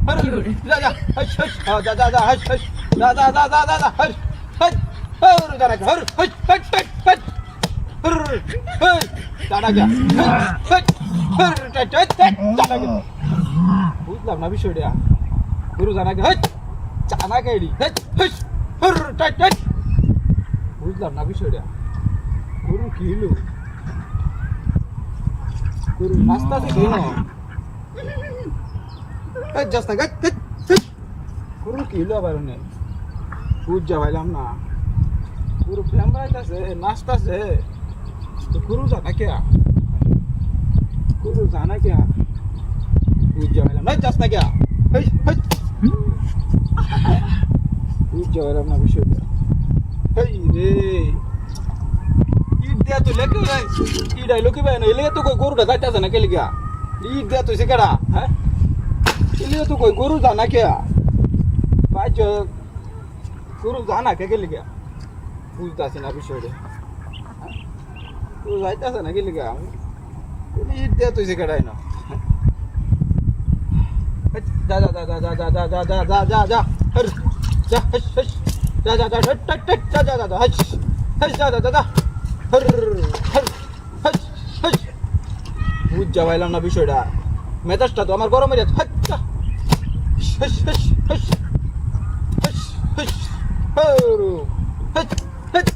যা যা হস হস যা যা যা হস হস যা যা যা যা যা হস হস হর জানা হর হস হস হস হস হর হস জানা যা হস হর টাট টাট জানা যা বুঝলাম না বিষয়টা গুরু জানা হস জানা কেডি হস হস হর টাট টাট বুঝলাম না বিষয়টা গুরু কি হলো গুরু নাস্তা তো কেন এই জাস্তা গট গুরু কি হলো আবার নে বুঝা পাইলাম না গুরু প্রেম বাড়াইতেছে নাচতেছে তো গুরু জানা কে গুরু জানা কে বুঝা পাইলাম না জাস্তা কে হেই হেই বুঝা পাইলাম না বিষয়টা হেই রে ঈদ দেয়া তো লেকে নাই ঈদ আইলো কি ভাই না এলে তো কই গরুটা যাইতাছে না কে লিগা ঈদ দেয়া তো সেকাড়া হ্যাঁ এলে তো কই গরু জানা কে ভাই গরু জানা কে লিগা বুঝতাছি না বিষয়টা গরু যাইতাছে না কে লিগা ঈদ দেয়া তো সেকাড়াই না যা যা যা যা যা যা যা যা যা যা হর যা হস হস যা যা যা টট টট যা যা যা হস হস যা যা যা হর হর হস হস বুঝা পাইলাম না বিষয়টা মেজাজটা তো আমার গরম হয়ে যাচ্ছে হস হস হস হস হস হর হস হস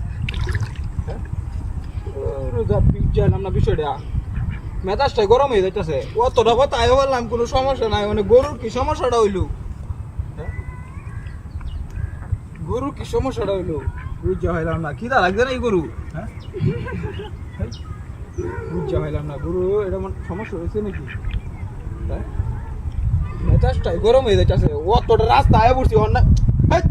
রোজা বুঝলাম না বিষয়টা মেজাজটা গরম হয়ে যাইতেছে অতটা কথা আয় বললাম কোনো সমস্যা নাই মানে গরুর কি সমস্যাটা হইলো গরু কি সমস্যাটা হইলো বুঝা পাইলাম না খিদা লাগছে না এই গরু হ্যাঁ বুঝা পাইলাম না গরু এটা সমস্যা হয়েছে নাকি হ্যাঁ মেজাজটাই গরম হয়ে যাইতেছে অতটা রাস্তা আয় পড়ছি অন্য হ্যাঁ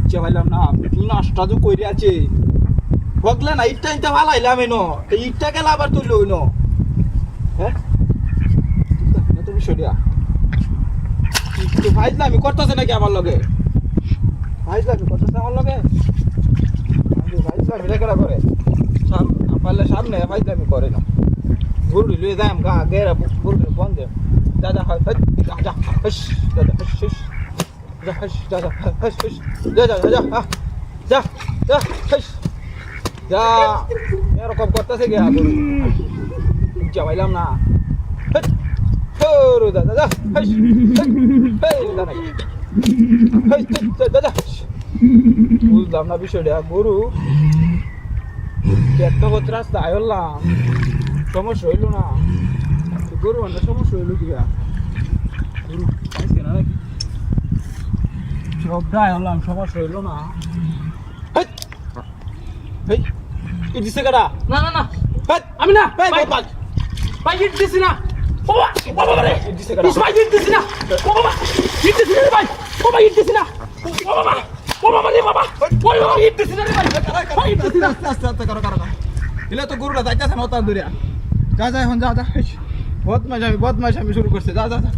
বুঝা পাইলাম না কি নষ্ট যে কইরে আছে বগলে না ইটটা ইটা ভালাইলাম এনো ইটটা গেলে আবার তুললো এনো হ্যাঁ তো বিষয়টা ফাইজলামি করতেছে নাকি আমার লগে ফাইজলামি করতেছে আমার লগে ফাইজলামি রেখা করে পারলে সামনে ফাইজলামি করে না গরু লুয়ে যাই গা গেরা গরু বন্ধে দাদা দাদা হস দাদা হস হস যা হস দাদা হস হস যা যা যা যা যা হস যা এরকম করতেছে গে গরু যা পাইলাম না হর দাদা দাদা হস দাদা বুঝলাম না বিষয়টা গরু একটা কথা রাস্তা আয়লাম সমস্যা হইল না গরু অনেক সমস্যা হইল কি গরু পাইছে না নাকি সবটা আয়লাম সমস্যা হইল না ইট দিছে কাটা না না না আমি না ভাই ইট দিছি না বাবা বাবা রে ইট দিছে কাটা ভাই ইট দিছি না বাবা ইট দিছি না ভাই বাবা ইট দিছি না বাবা বাবা রে বাবা ওই বাবা ইট দিছি না ভাই ইট দিছি না আস্তে আস্তে করো এলে তো গরুটা যাইতেছে না তার দূরে যা যা এখন যা যা বদমাশ আমি শুরু করছে যা যা যা